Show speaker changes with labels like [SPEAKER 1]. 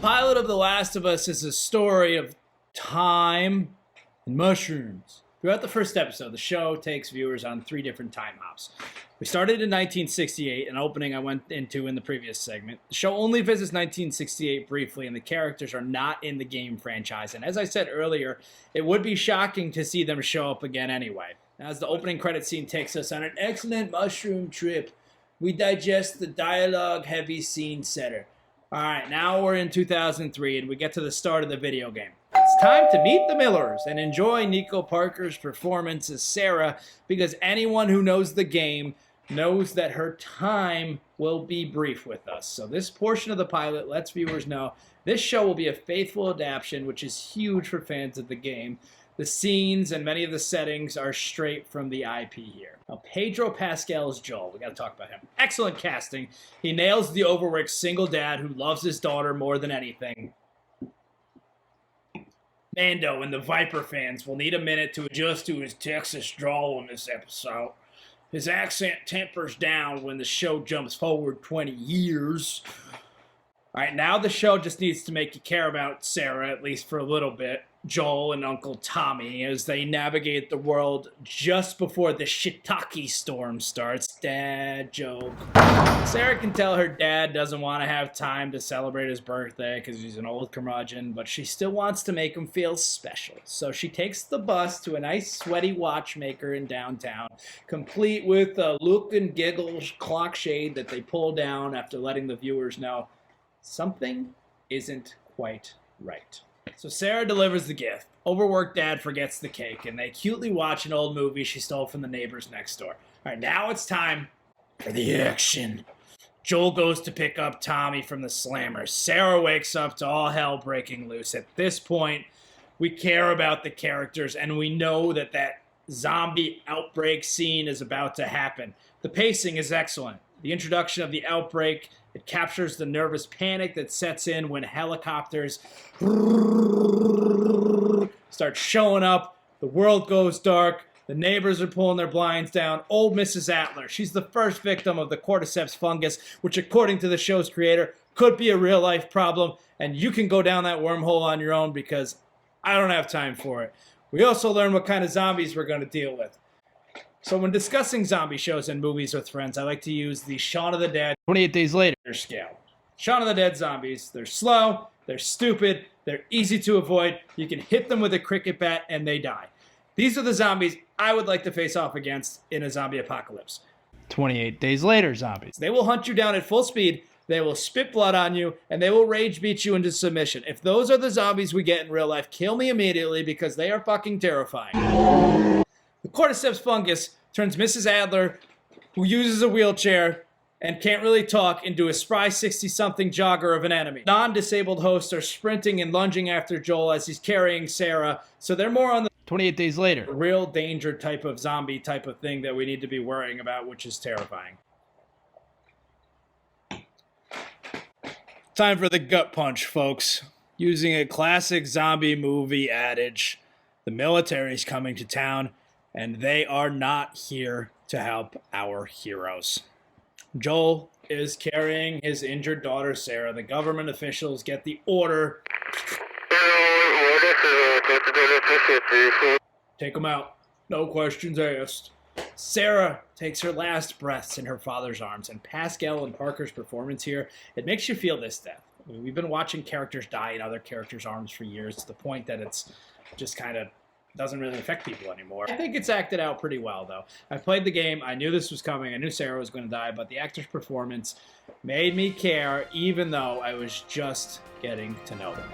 [SPEAKER 1] pilot of The Last of Us is a story of time and mushrooms. Throughout the first episode, the show takes viewers on 3 different time hops. We started in 1968, an opening I went into in the previous segment. The show only visits 1968 briefly, and the characters are not in the game franchise. And as I said earlier, it would be shocking to see them show up again anyway. As the opening credit scene takes us on an excellent mushroom trip, we digest the dialogue-heavy scene setter. Alright, now we're in 2003, and we get to the start of the video game. It's time to meet the Millers and enjoy Nico Parker's performance as Sarah, because anyone who knows the game knows that her time will be brief with us. So this portion of the pilot lets viewers know this show will be a faithful adaptation, which is huge for fans of the game. The scenes and many of the settings are straight from the IP here. Now, Pedro Pascal is Joel. We got to talk about him. Excellent casting. He nails the overworked single dad who loves his daughter more than anything. Mando and the Viper fans will need a minute to adjust to his Texas drawl in this episode. His accent tempers down when the show jumps forward 20 years. Alright, now the show just needs to make you care about Sarah, at least for a little bit. Joel and Uncle Tommy as they navigate the world just before the shiitake storm starts. Dad joke. Sarah can tell her dad doesn't want to have time to celebrate his birthday because he's an old curmudgeon, but she still wants to make him feel special. So she takes the bus to a nice sweaty watchmaker in downtown, complete with a look and giggles clock shade that they pull down after letting the viewers know something isn't quite right. So Sarah delivers the gift. Overworked dad forgets the cake, and they cutely watch an old movie she stole from the neighbors next door. Alright, now it's time for the action. Joel goes to pick up Tommy from the slammer. Sarah wakes up to all hell breaking loose. At this point, we care about the characters, and we know that that zombie outbreak scene is about to happen. The pacing is excellent. The introduction of the outbreak, it captures the nervous panic that sets in when helicopters start showing up, the world goes dark, the neighbors are pulling their blinds down. Old Mrs. Adler, she's the first victim of the cordyceps fungus, which according to the show's creator, could be a real-life problem, and you can go down that wormhole on your own because I don't have time for it. We also learn what kind of zombies we're going to deal with. So when discussing zombie shows and movies with friends, I like to use the Shaun of the Dead 28 Days Later scale. Shaun of the Dead zombies, they're slow, they're stupid, they're easy to avoid, you can hit them with a cricket bat and they die. These are the zombies I would like to face off against in a zombie apocalypse. 28 Days Later zombies. They will hunt you down at full speed, they will spit blood on you, and they will rage beat you into submission. If those are the zombies we get in real life, kill me immediately because they are fucking terrifying. The cordyceps fungus turns Mrs. Adler, who uses a wheelchair and can't really talk, into a spry 60-something jogger of an enemy. Non-disabled hosts are sprinting and lunging after Joel as he's carrying Sarah, so they're more on the 28 Days Later real danger type of zombie type of thing that we need to be worrying about, which is terrifying. Time for the gut punch, folks. Using a classic zombie movie adage, the military's coming to town, and they are not here to help our heroes. Joel is carrying his injured daughter, Sarah. The government officials get the order. Take him out. No questions asked. Sarah takes her last breaths in her father's arms, and Pascal and Parker's performance here, it makes you feel this death. I mean, we've been watching characters die in other characters' arms for years, to the point that it's just kind of doesn't really affect people anymore. I think it's acted out pretty well, though. I played the game, I knew this was coming, I knew Sarah was going to die, but the actor's performance made me care, even though I was just getting to know them.